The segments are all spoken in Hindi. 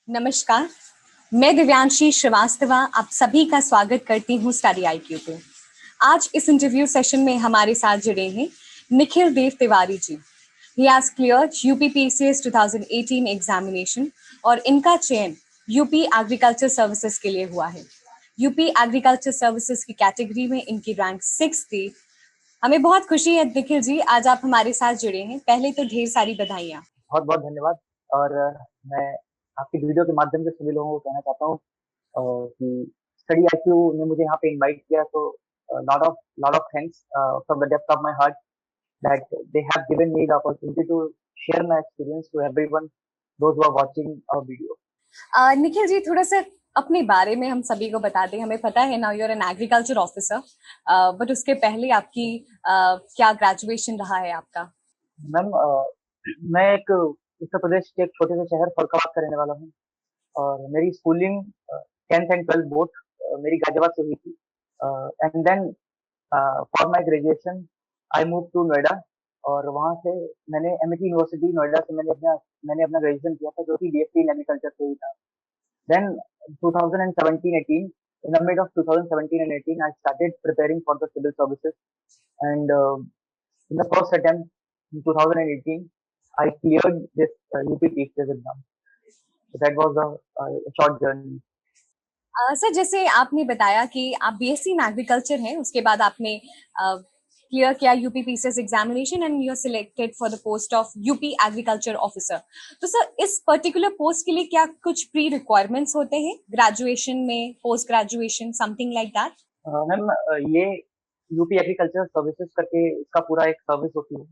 नमस्कार, मैं दिव्यांशी श्रीवास्तवा आप सभी का स्वागत करती हूँ स्टडी आईक्यू पे। आज इस इंटरव्यू सेशन में हमारे साथ जुड़े हैं निखिल देव Tiwari ji. He has cleared UPPCS 2018 examination और इनका चयन यूपी एग्रीकल्चर सर्विसेज के लिए हुआ है। यूपी एग्रीकल्चर सर्विसेज की कैटेगरी में इनकी रैंक 6 थी। हमें बहुत खुशी है निखिल जी, आज आप हमारे साथ जुड़े हैं। पहले तो ढेर सारी बधाइयाँ। बहुत बहुत धन्यवाद। और मैं आपकी वीडियो के माध्यम से सभी लोगों को कहना चाहता हूँ कि स्टडी आईक्यू ने मुझे यहाँ पे इनवाइट किया, तो lot of thanks from the depth of my heart that they have given me the opportunity to share my experience to everyone those who are watching our video. Nikhil ji, थोड़ा सा अपने बारे में हम सभी को बता दें। हमें पता है now you are an agriculture officer, but उसके पहले आपकी क्या ग्रेजुएशन रहा है आपका? मैम, मैं एक उत्तर प्रदेश के एक छोटे से शहर फरुखाबाद का रहने वाला हूँ, और मेरी schooling 10th and 12th both मेरी गाजियाबाद से हुई थी। And then for my graduation I move to Noida, और वहाँ से मैंने एमआईटी यूनिवर्सिटी नोएडा से मैंने अपना ग्रेजुएशन किया था, जो कि बीएससी इन एग्रीकल्चर से ही था। Then 2017-18, in the mid of 2017 and 18, I started preparing for the civil services, and in the first attempt in 2018, I cleared this UPPCS exam. So that was a short journey. Sir, जैसे आपने बताया कि आप बीएससी इन एग्रीकल्चर हैं, उसके बाद आपने क्लियर किया UPPCS examination and you are selected for the post of UP agriculture officer. तो सर, इस पर्टिकुलर पोस्ट के लिए क्या कुछ प्री रिक्वायरमेंट्स होते हैं ग्रेजुएशन में, post graduation, something like that? Ma'am, ये यूपी एग्रीकल्चर सर्विसेज करके इसका पूरा एक सर्विस होती है।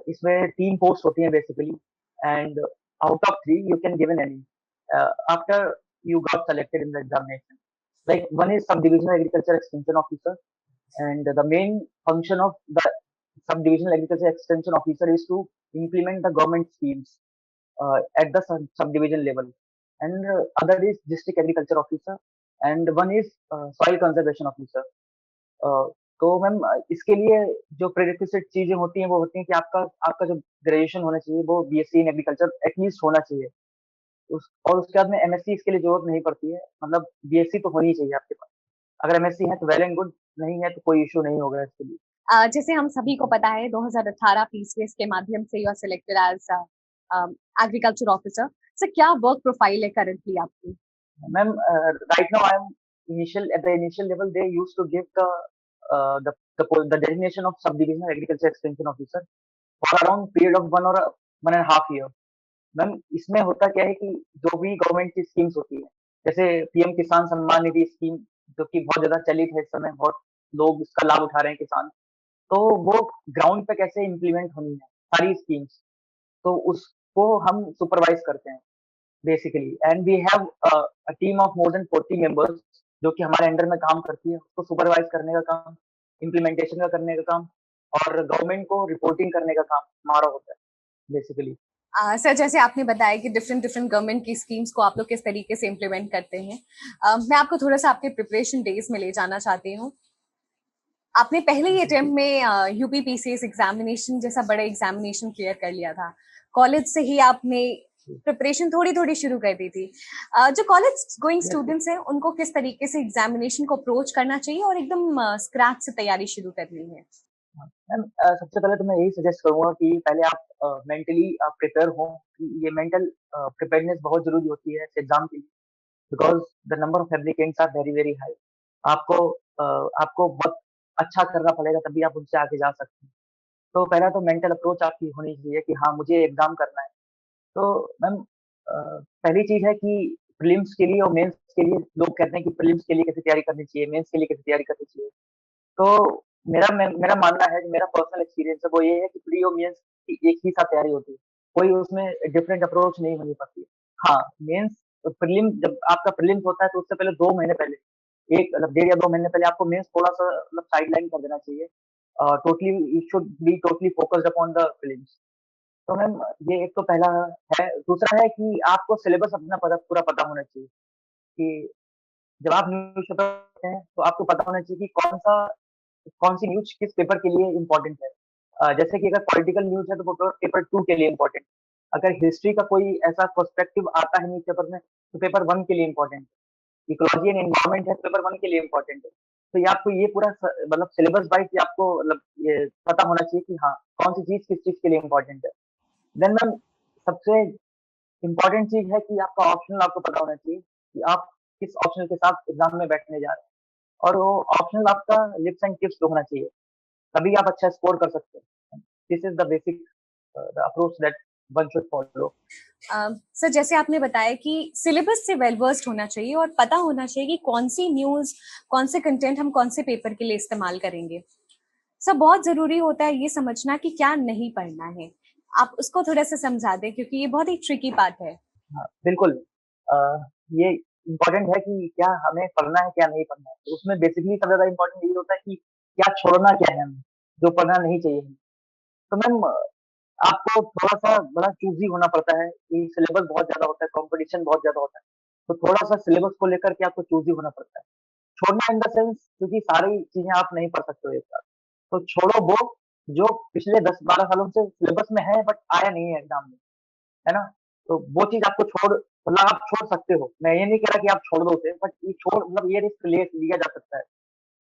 इसमें 3 पोस्ट होती हैं basically, and out of 3 you can given any after you got selected in the examination. Like, one is Subdivisional Agriculture Extension Officer, and the main function of the Subdivisional Agriculture Extension Officer is to implement the government schemes at the subdivision level. And other is District Agriculture Officer, and one is Soil Conservation Officer. अ, तो मैम, इसके लिए जो प्रेरिक्विजिट चीजें होती हैं वो होती हैं कि आपका आपका जो ग्रेजुएशन होना चाहिए वो बीएससी इन एग्रीकल्चर एटलीस्ट होना चाहिए। और उसके बाद में एमएससी इसके लिए जरूरत नहीं पड़ती है, मतलब बीएससी तो होनी चाहिए आपके पास। अगर एमएससी है तो वेल एंड गुड, नहीं है तो कोई इशू नहीं होगा इसके लिए। जैसे हम सभी को पता है 2018 पीसीएस के माध्यम से you are selected as agriculture officer. Sir, क्या वर्क प्रोफाइल है करंटली आपकी? Ma'am, right now I am initial at the initial level they used to give the designation of sub divisional agriculture extension officer for around period of 1 और 1.5 ईयर। मैम, इसमें होता क्या है कि जो भी गवर्नमेंट की स्कीम्स होती है, जैसे पीएम किसान सम्मान निधि स्कीम, जो कि बहुत ज्यादा चलित है इस समय, बहुत लोग इसका लाभ उठा रहे हैं किसान, तो वो ग्राउंड पे कैसे इम्प्लीमेंट होनी है सारी स्कीम्स, तो उसको हम सुपरवाइज करते हैं basically. And we have a team of more than 40 members जो कि हमारे अंडर में काम करती है, उसको सुपरवाइज करने का काम, इम्प्लीमेंटेशन का करने का काम, और गवर्नमेंट को रिपोर्टिंग करने का काम हमारा होता है बेसिकली। सर, जैसे आपने बताया कि डिफरेंट डिफरेंट गवर्नमेंट की स्कीम्स को आप लोग किस तरीके से इम्प्लीमेंट करते हैं, मैं आपको थोड़ा सा आपके प्रिपरेशन डेज में ले जाना चाहती हूँ। आपने पहले ही अटेम्प्ट में यूपी पीसीएस एग्जामिनेशन जैसा बड़ा एग्जामिनेशन क्लियर कर लिया था। कॉलेज से ही आपने प्रिपरेशन थोड़ी थोड़ी शुरू कर दी थी। जो कॉलेज गोइंग स्टूडेंट्स हैं उनको किस तरीके से एग्जामिनेशन को अप्रोच करना चाहिए और एकदम स्क्रैच से तैयारी शुरू करनी है? मैम, सबसे पहले तो मैं यही सजेस्ट करूंगा कि पहले आप मेंटली आप प्रिपेयर हो, कि ये मेंटल प्रिपेयरनेस बहुत जरूरी होती है एग्जाम के लिए, because the number of applicants are very very high. आपको आपको बहुत अच्छा करना पड़ेगा, तभी आप उनसे आगे जा सकते हैं। तो पहला तो मेंटल अप्रोच आपकी होनी चाहिए कि हाँ, मुझे एग्जाम करना है। तो मैम, पहली चीज है कि प्रीलिम्स के लिए और मेंस के लिए लोग कहते हैं कि प्रीलिम्स के लिए कैसे तैयारी करनी चाहिए, मेंस के लिए कैसे तैयारी करनी चाहिए। तो मेरा मानना है, मेरा पर्सनल एक्सपीरियंस है वो ये है कि प्री और मेंस की एक ही साथ तैयारी होती है, कोई उसमें डिफरेंट अप्रोच नहीं होनी पड़ती है। हाँ, मेंस प्रीलिम जब आपका प्रीलिम्स होता है तो उससे पहले 2 महीने पहले, एक मतलब 1.5 या 2 महीने पहले आपको मेंस थोड़ा-सा मतलब साइडलाइन कर देना चाहिए। Totally you should be totally focused upon the prelims. तो मैम, ये एक तो पहला है। दूसरा है कि आपको सिलेबस अपना पूरा पता होना चाहिए, कि जब आप न्यूज़पेपर पढ़ते हैं तो आपको पता होना चाहिए कि कौन-सी न्यूज़ किस पेपर के लिए इम्पोर्टेंट है। जैसे कि अगर पॉलिटिकल न्यूज़ है तो वो पेपर 2 के लिए इम्पोर्टेंट, अगर हिस्ट्री का कोई ऐसा पर्सपेक्टिव आता है न्यूज़पेपर में, तो पेपर 1 के लिए इम्पोर्टेंट है। इकोलॉजी एंड एनवायरनमेंट है, पेपर 1 के लिए इम्पोर्टेंट है। तो ये आपको ये पूरा मतलब सिलेबस वाइज ये आपको मतलब ये पता होना चाहिए कि हाँ, कौन सी चीज़ किस चीज़ के लिए इम्पोर्टेंट है। देन मैम सबसे इम्पोर्टेंट चीज़ है कि आपका ऑप्शनल आपको पता होना चाहिए कि आप किस ऑप्शनल के साथ एग्ज़ाम में बैठने जा रहे हैं और वो ऑप्शनल आपका लिप्स एंड टिप्स होना चाहिए, तभी आप अच्छा स्कोर कर सकते हैं। This is the basic the approach that one should follow. Sir जैसे आपने बताया कि सिलेबस से वेल वर्स्ड होना चाहिए और पता होना चाहिए कि कौन सी न्यूज, कौन से कंटेंट हम कौन से पेपर के लिए इस्तेमाल करेंगे। सर बहुत जरूरी होता है ये समझना कि क्या नहीं पढ़ना है। आप उसको थोड़ा सा समझा दें क्योंकि ये बहुत ही ट्रिकी बात है। हाँ, बिल्कुल। अ, ये इम्पोर्टेंट है कि क्या हमें पढ़ना है, क्या नहीं पढ़ना है। तो उसमें बेसिकली सबसे ज़्यादा इम्पोर्टेंट यही होता है कि क्या छोड़ना क्या है हमें, जो पढ़ना नहीं चाहिए हमें। तो मैम आपको थोड़ा-सा बड़ा चूज़ी होना पड़ता है कि सिलेबस बहुत ज़्यादा होता है, कॉम्पिटिशन बहुत ज़्यादा होता है। तो थोड़ा-सा सिलेबस को लेकर के आपको चूज़ी होना पड़ता है। छोड़ना इन द सेंस क्योंकि सारी चीज़ें आप नहीं पढ़ सकते हो एक साथ। तो छोड़ो वो जो पिछले 10-12 सालों से सिलेबस में है बट आया नहीं है एग्ज़ाम में, है ना? तो वो चीज़ आपको मतलब आप छोड़ सकते हो। मैं ये नहीं कह रहा कि आप छोड़ दो उसे बट ये छोड़ मतलब ये रिस्क लिया जा सकता है।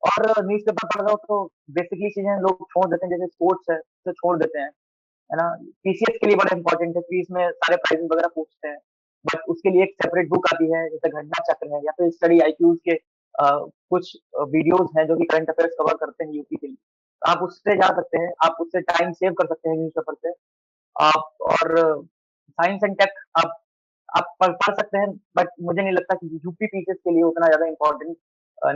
और न्यूज़पेपर पढ़ रहे हो तो बेसिकली चीज़ें लोग छोड़ देते हैं, जैसे स्पोर्ट्स है, उसे छोड़ देते हैं। है ना? पीसीएस के लिए बड़ा इम्पोर्टेंट है, क्विज़ में सारे प्राइज़ेज़ वगैरह पूछते हैं। बट उसके लिए एक सेपरेट बुक आती है, जैसे घटना चक्र है या फिर स्टडी आईक्यूज़ के कुछ वीडियोज़ हैं जो कि करंट अफेयर्स कवर करते हैं यूपी के लिए। आप उससे जा सकते हैं, आप उससे टाइम सेव कर सकते हैं न्यूज़पेपर से। आप और साइंस एंड टेक आप पढ़ सकते हैं, बट मुझे नहीं लगता कि यूपी पीसीएस के लिए उतना ज़्यादा इम्पोर्टेंट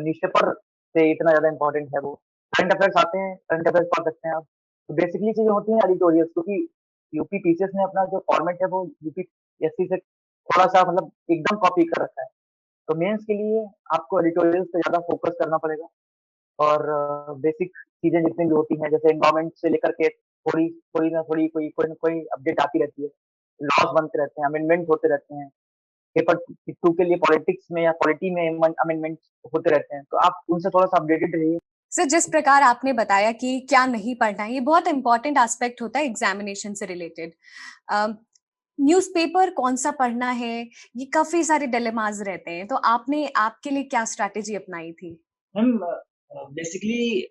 न्यूज़पेपर से इतना ज़्यादा इम्पोर्टेंट है वो। करंट अफेयर्स आते हैं, करंट अफेयर्स पढ़ सकते हैं आप। तो बेसिकली चीज़ें होती हैं एडिटोरियल्स क्योंकि यूपी पीसीएस ने अपना जो फॉर्मेट है वो यूपीएससी से थोड़ा-सा मतलब एकदम कॉपी कर रखा है। तो मेंस के लिए आपको एडिटोरियल्स पे ज़्यादा फोकस करना पड़ेगा और बेसिक चीज़ें जितनी भी होती हैं जैसे एनवायरनमेंट से लेकर के थोड़ी ना थोड़ी कोई ना कोई अपडेट आती रहती है। लॉज़ बनते रहते हैं, अमेंडमेंट होते रहते हैं। पेपर 2 के लिए पॉलिटिक्स में या पॉलिटी में अमेंडमेंट्स होते रहते हैं। तो आप उनसे थोड़ा-सा अपडेटेड रहिए। सर जिस प्रकार आपने बताया कि क्या नहीं पढ़ना है, ये बहुत इंपॉर्टेंट एस्पेक्ट होता है एग्जामिनेशन से रिलेटेड। न्यूज़पेपर कौन सा पढ़ना है, ये काफी सारे डिलेमास रहते हैं, तो आपने आपके लिए क्या स्ट्रैटेजी अपनाई थी? मैम बेसिकली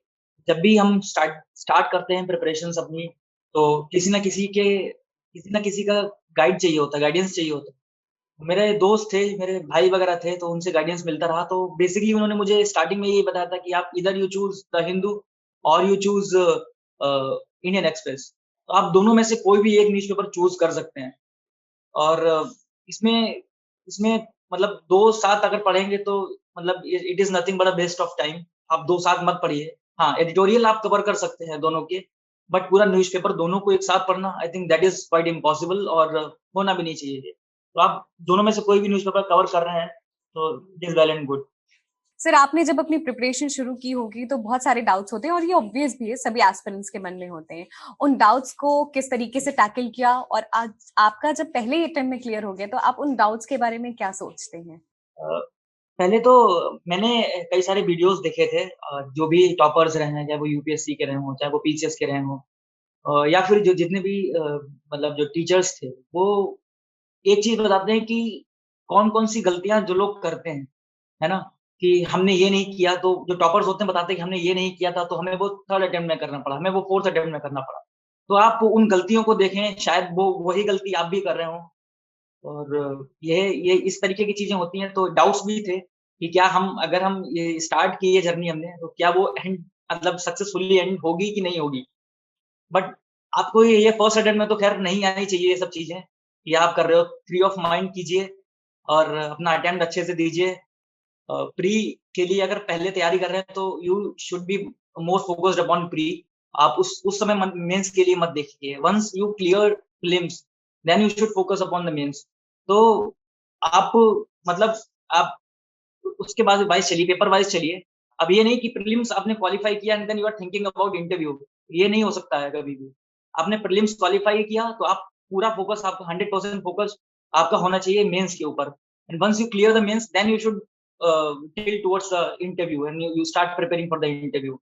जब भी हम स्टार्ट करते हैं प्रिपरेशंस अपनी, तो किसी ना किसी का गाइड चाहिए होता है, गाइडेंस चाहिए होता है। मेरे दोस्त थे, मेरे भाई वगैरह थे, तो उनसे गाइडेंस मिलता रहा। तो बेसिकली उन्होंने मुझे स्टार्टिंग में यही बताया था कि आप इधर यू चूज़ द हिंदू और यू चूज़ इंडियन एक्सप्रेस। तो आप दोनों में से कोई भी एक न्यूज़पेपर चूज़ कर सकते हैं। और इसमें इसमें मतलब 2 साथ अगर पढ़ेंगे तो मतलब it is nothing but a waste of time. आप 2 साथ मत पढ़िए। हाँ, एडिटोरियल आप कवर कर सकते हैं दोनों के, बट पूरा न्यूज़पेपर दोनों को एक साथ पढ़ना I think that is quite impossible और होना भी नहीं चाहिए ये। तो आप दोनों में से कोई भी न्यूज़पेपर कवर कर रहे हैं, तो it is well and good. Sir आपने जब अपनी प्रिपरेशन शुरू की होगी तो बहुत सारे डाउट्स होते हैं और ये ऑब्वियस भी है, सभी एस्पिरेंट्स के मन में होते हैं। उन डाउट्स को किस तरीके से टैकल किया और आज आपका जब पहले ही अटेम्प्ट में क्लियर हो गया, तो आप उन डाउट्स के बारे में क्या सोचते हैं? अ, पहले तो मैंने कई सारे वीडियोज़ देखे थे जो भी टॉपर्स रहे हैं, चाहे वो यूपीएससी के रहे हों, चाहे वो पीसीएस के रहे हों। या फिर जो जितने भी मतलब जो टीचर्स थे, वो एक चीज़ बताते हैं कि कौन-कौन सी गलतियाँ जो लोग करते हैं, है ना? कि हमने ये नहीं किया तो जो टॉपर्स होते हैं बताते हैं कि हमने ये नहीं किया था तो हमें वो 3rd अटेम्प्ट में करना पड़ा, हमें वो 4th अटेम्प्ट में करना पड़ा। तो आप उन गलतियों को देखें, शायद वो वही गलती आप भी कर रहे हों। और ये इस तरीके की चीज़ें होती हैं, तो डाउट्स भी थे कि क्या अगर हम ये स्टार्ट की है जर्नी हमने, तो क्या वो एंड मतलब सक्सेसफुली एंड होगी कि नहीं होगी? बट आपको ये फर्स्ट अटेम्प्ट में तो ख़ैर नहीं आनी चाहिए ये सब चीज़ें, कि आप कर रहे हो, फ्री ऑफ माइंड कीजिए और अपना अटेम्प्ट अच्छे से दीजिए। प्री के लिए अगर पहले तैयारी कर रहे हैं, तो you should be more focused upon pre. आप उस समय मेंस के लिए मत देखिए। Once you clear prelims, then you should focus upon the mains. तो आप मतलब आप उसके बाद वाइज़ चलिए, पेपर वाइज़ चलिए। अब ये नहीं कि प्रीलिम्स आपने क्वालीफाई किया and then you are thinking about interview. ये नहीं हो सकता है कभी भी। आपने प्रीलिम्स क्वालीफाई किया तो आप पूरा फोकस आपका 100% फोकस आपका होना चाहिए मेंस के ऊपर। And once you clear the mains then you should tilt towards the interview and you start preparing for the interview।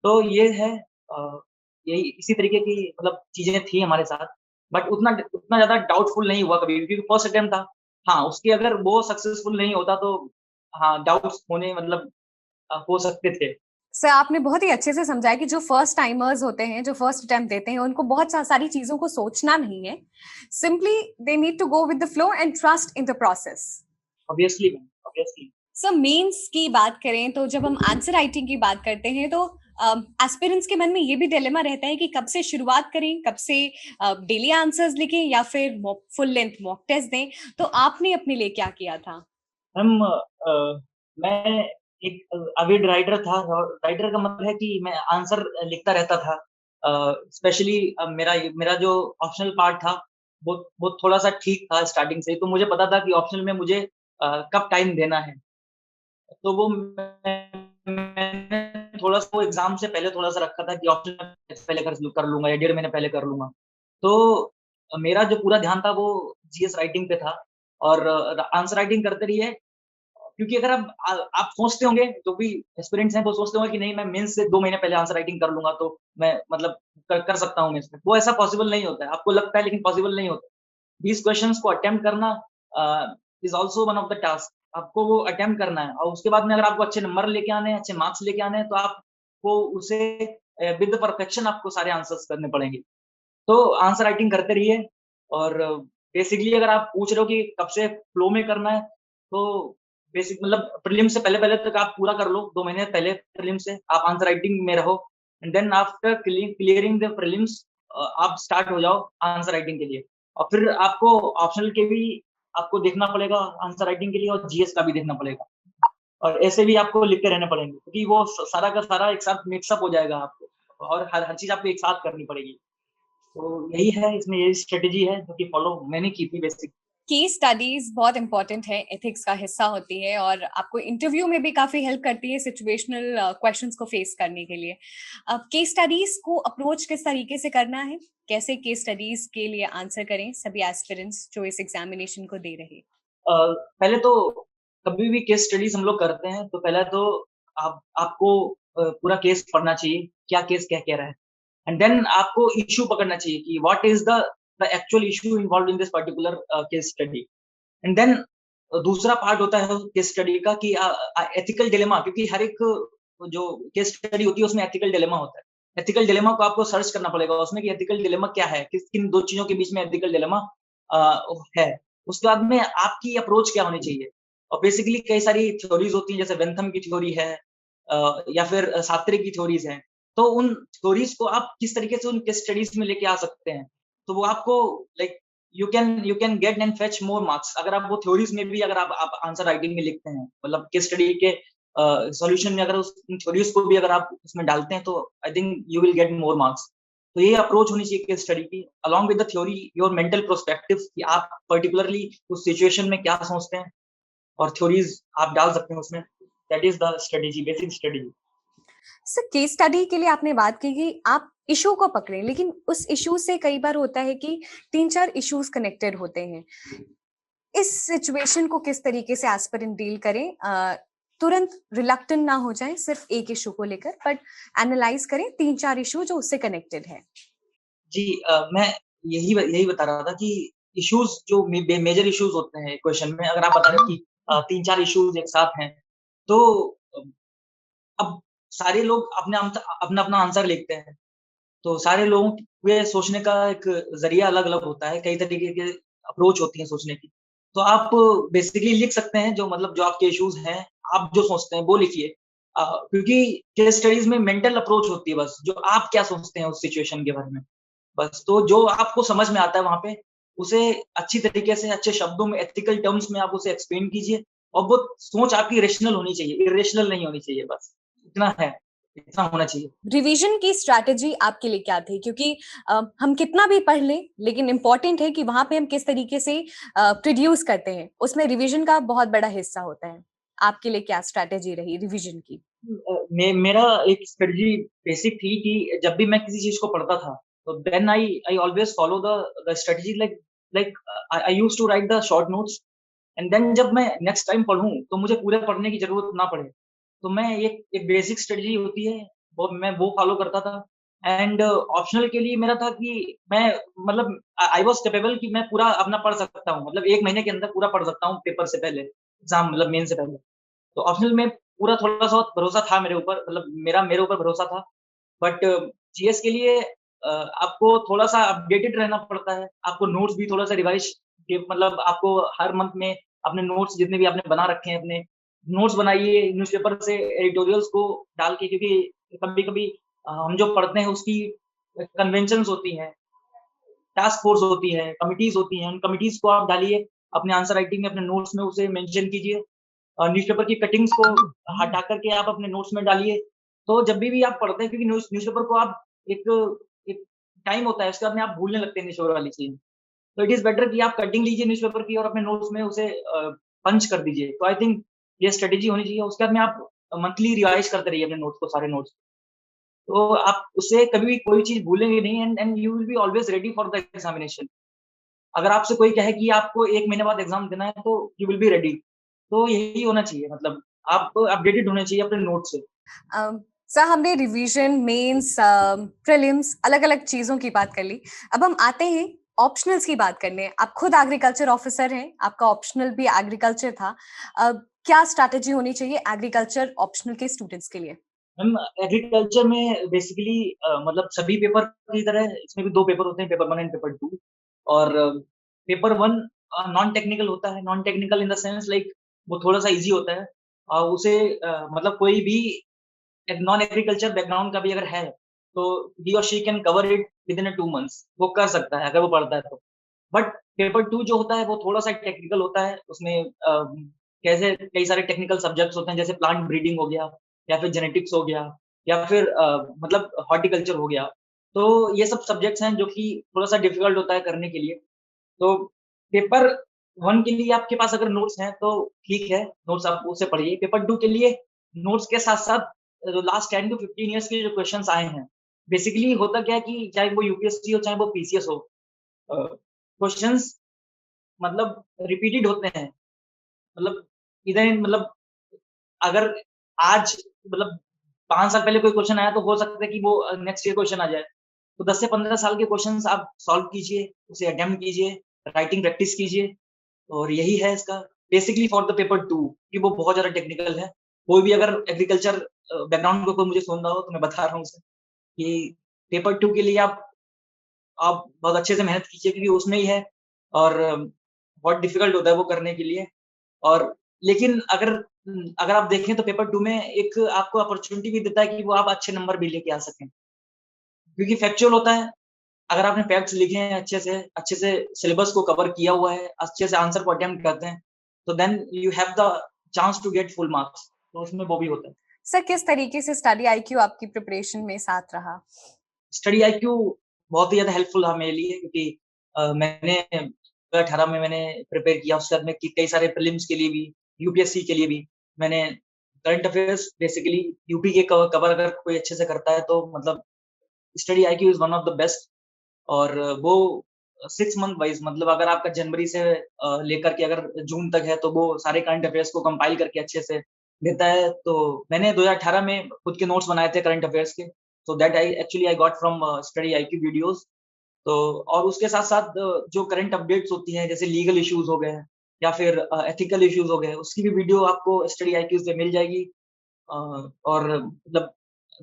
तो ये है यही इसी तरीके की मतलब चीज़ें थी हमारे साथ। बट उतना उतना ज्यादा डाउटफुल नहीं हुआ कभी, क्योंकि फर्स्ट अटेम्प्ट था। हाँ, उसके अगर वो सक्सेसफुल नहीं होता तो हाँ, डाउट्स होने मतलब हो सकते थे। सर आपने बहुत ही अच्छे से समझाया कि जो फर्स्ट टाइमर्स होते हैं, जो फर्स्ट अटेम्प्ट देते हैं, उनको बहुत सारी चीजों को सोचना नहीं है, simply they need to go with the flow and trust in the process. Obviously obviously. Sir mains की बात करें तो जब हम आंसर राइटिंग की बात करते हैं तो एस्पिरेंट्स के मन में ये भी डिलेमा रहता है कि कब से शुरुआत करें, कब से डेली आंसर्स लिखें या फिर फुल लेंथ मॉक टेस्ट दें। तो आपने अपने लिए क्या किया था? मैं एक अविड राइटर था, और राइटर का मतलब है कि मैं आंसर लिखता रहता था। स्पेशली मेरा मेरा जो ऑप्शनल पार्ट था वो थोड़ा-सा ठीक था स्टार्टिंग से ही, तो मुझे पता था कि ऑप्शनल में मुझे कब टाइम देना है। तो वो मैंने थोड़ा-सा वो एग्ज़ाम से पहले थोड़ा-सा रखा था कि ऑप्शनल पहले कर लूँगा या 1.5 महीने पहले कर लूँगा। तो मेरा जो पूरा ध्यान था वो जीएस राइटिंग पे था, और आंसर राइटिंग करते रहिए। क्योंकि अगर आप सोचते होंगे, जो भी एस्पिरेंट्स हैं वो सोचते होंगे कि नहीं, मैं मेंस से 2 महीने पहले आंसर राइटिंग कर लूँगा तो मैं मतलब कर सकता हूँ मेंस में। वो ऐसा पॉसिबल नहीं होता है। आपको लगता है लेकिन पॉसिबल नहीं होता। 20 क्वेश्चंस को अटेम्प्ट करना is also one of the task. आपको वो अटेम्प्ट करना है, और उसके बाद में अगर आपको अच्छे नंबर लेके आने हैं, अच्छे मार्क्स लेके आने हैं, तो आपको उसे विद परफेक्शन आपको सारे आंसर्स करने पड़ेंगे। तो आंसर राइटिंग करते रहिए, और बेसिकली अगर आप पूछ रहे हो कि कब से फ्लो में करना है, तो बेसिक मतलब प्रीलिम से पहले-पहले तक आप पूरा कर लो, 2 महीने पहले प्रीलिम से आप आंसर राइटिंग में रहो, and then after clearing the prelims आप स्टार्ट हो जाओ आंसर राइटिंग के लिए। और फिर आपको ऑप्शनल के भी आपको देखना पड़ेगा आंसर राइटिंग के लिए, और जीएस का भी देखना पड़ेगा। और ऐसे भी आपको लिखते रहने पड़ेंगे, क्योंकि वो सारा का सारा एक साथ मिक्सअप हो जाएगा आपको, और हर हर चीज़ आपको एक साथ करनी पड़ेगी। तो यही है, इसमें यही स्ट्रेटेजी है जो कि फॉलो मैंने की थी बेसिक। केस स्टडीज बहुत इंपॉर्टेंट है, एथिक्स का हिस्सा होती है और आपको इंटरव्यू में भी काफी हेल्प करती है सिचुएशनल क्वेश्चंस को फेस करने के लिए। अब केस स्टडीज को अप्रोच किस तरीके से करना है, कैसे केस स्टडीज के लिए आंसर करें सभी एस्पिरेंट्स जो इस एग्जामिनेशन को दे रहे? पहले तो कभी भी केस स्टडीज हम लोग करते हैं तो पहले तो आपको पूरा केस पढ़ना चाहिए, क्या केस क्या कह रहा है, एंड देन आपको इश्यू पकड़ना चाहिए कि what is the actual issue involved in this particular case study. And then दूसरा पार्ट होता है केस स्टडी का कि एथिकल डिलेमा, क्योंकि हर एक जो केस स्टडी होती है उसमें एथिकल डिलेमा होता है। एथिकल डिलेमा को आपको सर्च करना पड़ेगा उसमें कि एथिकल डिलेमा क्या है, किन दो चीजों के बीच में एथिकल डिलेमा है। उसके बाद में आपकी अप्रोच क्या होनी चाहिए। और बेसिकली कई सारी थ्योरीज होती हैं, जैसे वेंथम की थ्योरी है, या फिर सात्रे की थ्योरीज हैं। तो उन थ्योरीज को आप किस तरीके से उन केस स्टडीज में लेके आ सकते हैं, तो वो आपको like you can get and fetch more marks अगर आप वो थ्योरीज में भी अगर आप आंसर राइटिंग में लिखते हैं, मतलब केस स्टडी के सॉल्यूशन में अगर उस थ्योरीज को भी अगर आप उसमें डालते हैं, तो I think you will get more marks. तो ये अप्रोच होनी चाहिए केस स्टडी की, along with the theory your mental prospective कि आप पर्टिकुलरली उस सिचुएशन में क्या सोचते हैं, और थ्योरीज आप डाल सकते हैं उसमें। That is the strategy, basic strategy. Sir case study के लिए आपने बात की कि आप इशू को पकड़ें, लेकिन उस इशू से कई बार होता है कि 3-4 इश्यूज कनेक्टेड होते हैं। इस सिचुएशन को किस तरीके से एस्पिरेंट डील करें, तुरंत रिलक्टेंट ना हो जाए सिर्फ एक इशू को लेकर, बट एनालाइज करें 3-4 इशू जो उससे कनेक्टेड है? जी, मैं यही बता रहा था कि इश्यूज जो मेजर इश्यूज होते हैं क्वेश्चन में, अगर आप बता रहे हो कि 3-4 इश्यूज एक साथ हैं, तो अब सारे लोग अपना-अपना आंसर लिखते हैं। तो सारे लोगों के सोचने का एक ज़रिया अलग-अलग होता है, कई तरीके के अप्रोच होती है सोचने की। तो आप बेसिकली लिख सकते हैं जो मतलब जो आपके इश्यूज़ हैं, आप जो सोचते हैं वो लिखिए। क्योंकि केस स्टडीज़ में मेंटल अप्रोच होती है बस, जो आप क्या सोचते हैं उस सिचुएशन के बारे में। बस, तो जो आपको समझ में आता है वहाँ पे, उसे अच्छी तरीके से, अच्छे शब्दों में, एथिकल टर्म्स में आप उसे एक्सप्लेन कीजिए, और वो सोच आपकी रेशनल होनी चाहिए, इर्रेशनल नहीं होनी चाहिए बस। इतना है, इतना होना चाहिए। रिवीजन की स्ट्रैटेजी आपके लिए क्या थी? क्योंकि हम कितना भी पढ़ लें, लेकिन इम्पोर्टेंट है कि वहां पे हम किस तरीके से प्रोड्यूस करते हैं, उसमें रिवीजन का बहुत बड़ा हिस्सा होता है। आपके लिए क्या स्ट्रैटेजी रही रिवीजन की? मेरा एक स्ट्रेटजी बेसिक थी कि जब भी मैं किसी चीज को पढ़ता था, तो then I always follow the strategy, like I used to write the short notes, and then जब मैं नेक्स्ट टाइम पढ़ूं तो मुझे पूरे पढ़ने की जरूरत ना पड़े। तो मैं एक एक बेसिक स्ट्रेटजी होती है, वो मैं वो फॉलो करता था। एंड ऑप्शनल के लिए मेरा था कि मैं मतलब आई वाज कैपेबल कि मैं पूरा अपना पढ़ सकता हूँ, मतलब 1 महीने के अंदर पूरा पढ़ सकता हूँ पेपर से पहले, एग्जाम मतलब मेन से पहले। तो ऑप्शनल में पूरा थोड़ा-सा भरोसा था मेरे ऊपर, मतलब मेरे ऊपर भरोसा था। बट जीएस के लिए आपको थोड़ा-सा अपडेटेड रहना पड़ता है, आपको नोट्स भी थोड़ा-सा रिवाइज़ के मतलब आपको हर मंथ में अपने नोट्स जितने भी आपने बना रखे हैं अपने, नोट्स बनाइए न्यूज़पेपर से एडिटोरियल्स को डाल के, क्योंकि कभी-कभी हम जो पढ़ते हैं उसकी कन्वेंशंस होती हैं, टास्क फोर्स होती है, कमिटीज़ होती हैं, उन कमिटीज़ को आप डालिए, अपने आंसर राइटिंग में, अपने नोट्स में उसे मेंशन कीजिए। न्यूज़पेपर की कटिंग्स को हटा कर के आप अपने नोट्स में डालिए। तो जब भी आप पढ़ते हैं, क्योंकि न्यूज़पेपर को आप एक एक टाइम होता है, उसके बाद में आप भूलने लगते हैं न्यूज़पेपर वाली चीज़। तो इट इज़ बेटर कि आप कटिंग लीजिए न्यूज़पेपर की और अपने नोट्स में उसे पंच कर दीजिए। तो आई थिंक ये स्ट्रेटेजी होनी चाहिए। उसके बाद में आप मंथली रिवाइज़ करते रहिए अपने नोट्स को, सारे नोट्स। तो आप उससे कभी भी कोई चीज़ भूलेंगे नहीं, and you will be always ready for the examination. अगर आपसे कोई कहे कि आपको 1 महीने बाद एग्ज़ाम देना है, तो यू विल बी रेडी। तो यही होना चाहिए, मतलब आप अपडेटेड होने चाहिए अपने नोट से। सर, हमने रिवीजन, मेंस, प्रीलिम्स, अलग-अलग चीज़ों की बात कर ली। अब हम आते हैं ऑप्शनल्स की बात करने। आप खुद एग्रीकल्चर ऑफिसर हैं, आपका ऑप्शनल भी एग्रीकल्चर था। क्या स्ट्रैटेजी होनी चाहिए एग्रीकल्चर ऑप्शनल के स्टूडेंट्स के लिए? मैम एग्रीकल्चर में बेसिकली मतलब सभी पेपर की तरह इसमें भी 2 पेपर होते हैं, पेपर 1 एंड पेपर 2। और पेपर 1 नॉन टेक्निकल होता है, non technical in the sense like वो थोड़ा-सा ईज़ी होता है। उसे मतलब कोई भी एक नॉन एग्रीकल्चर बैकग्राउंड का भी अगर है, तो ही और she can cover it within 2 months, वो कर सकता है अगर वो पढ़ता है तो। बट पेपर 2 जो होता है वो थोड़ा-सा टेक्निकल होता है, उसमें कैसे कई सारे टेक्निकल सब्जेक्ट्स होते हैं, जैसे प्लांट ब्रीडिंग हो गया या फिर जेनेटिक्स हो गया या फिर मतलब हॉर्टिकल्चर हो गया। तो ये सब सब्जेक्ट्स हैं जो कि थोड़ा-सा डिफिकल्ट होता है करने के लिए। तो पेपर 1 के लिए आपके पास अगर नोट्स हैं तो ठीक है, नोट्स आप उससे पढ़िए। पेपर 2 के लिए नोट्स के साथ-साथ लास्ट 10 टू 15 इयर्स के जो क्वेश्चन्स आए हैं, बेसिकली होता क्या है कि चाहे वो यूपीएससी हो, चाहे वो पीसीएस हो, क्वेश्चन्स मतलब रिपीटेड होते हैं। मतलब इधर मतलब अगर आज मतलब 5 साल पहले कोई क्वेश्चन आया तो हो सकता है कि वो नेक्स्ट ईयर क्वेश्चन आ जाए। तो 10 से 15 साल के क्वेश्चन्स आप सॉल्व कीजिए, उसे अटेम्प्ट कीजिए, राइटिंग प्रैक्टिस कीजिए और यही है इसका बेसिकली फॉर द पेपर 2 कि वो बहुत ज़्यादा टेक्निकल है। कोई भी अगर एग्रीकल्चर बैकग्राउंड को कोई मुझे सुन रहा हो तो मैं बता रहा हूँ उसे कि पेपर 2 के लिए आप बहुत अच्छे से मेहनत कीजिए क्योंकि उसमें ही है और बहुत डिफिकल्ट होता है वो करने के लिए। और लेकिन अगर आप देखें तो पेपर 2 में एक आपको अपॉर्च्युनिटी भी देता है कि वो आप अच्छे नंबर भी लेके आ सकें। क्योंकि फैक्चुअल होता है, अगर आपने फैक्ट्स लिखे हैं अच्छे से सिलेबस को कवर किया हुआ है, अच्छे से आंसर को अटेम्प्ट करते हैं, तो then you have the chance to get full marks. तो उसमें वो भी होता है। सर, किस तरीके से स्टडी आईक्यू आपकी प्रिपरेशन में साथ रहा? स्टडी आईक्यू बहुत ही ज़्यादा हेल्पफुल रहा मेरे लिए क्योंकि मैंने 2018 में मैंने प्रिपेयर किया, उसके बाद में कई सारे प्रीलिम्स के लिए भी, यूपीएससी के लिए भी मैंने करंट अफेयर्स बेसिकली यूपी के कवर अगर कोई अच्छे से करता है तो मतलब study IQ is one of the best. और वो 6 मंथ वाइज़ मतलब अगर आपका जनवरी से लेकर के अगर जून तक है, तो वो सारे करंट अफेयर्स को कंपाइल करके अच्छे से देता है। तो मैंने 2018 में खुद के नोट्स बनाए थे करंट अफेयर्स के, so that I got from study IQ videos. तो और उसके साथ-साथ जो करंट अपडेट्स होती हैं, जैसे लीगल इश्यूज़ हो गए या फिर एथिकल इश्यूज़ हो गए, उसकी भी वीडियो आपको स्टडी आईक्यू से मिल जाएगी। और मतलब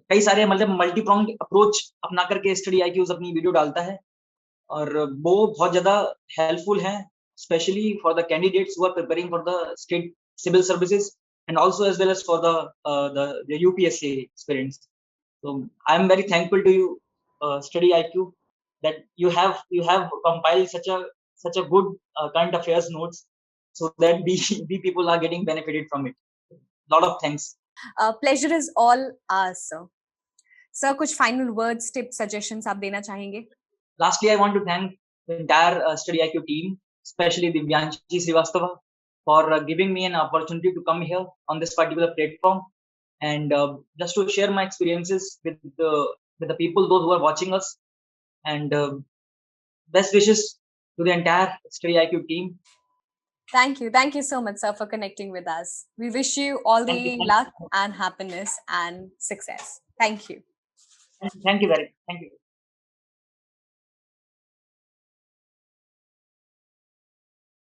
कई सारे मतलब मल्टी प्रोंग्ड अप्रोच अपना करके स्टडी आईक्यूज़ अपनी वीडियो डालता है। और वो बहुत ज़्यादा हेल्पफुल हैं, specially for the candidates who are preparing for the state civil services and also as well as for the UPSC experience. So I'm very thankful to you, Study IQ, that you have compiled such a good current affairs notes, so that we people are getting benefited from it. Lot of thanks. Pleasure is all hours sir. Sir, कुछ फाइनल वर्ड्स, टिप्स, सजेशंस आप देना चाहेंगे? Lastly, I want to thank the entire Study IQ team, especially Divyanshi Srivastava, for giving me an opportunity to come here on this particular platform and just to share my experiences with the people, those who are watching us, and best wishes to the entire Study IQ team. Thank you. Thank you so much, sir, for connecting with us. We wish you all Thank you. the luck and happiness and success. Thank you. Thank you very thank you.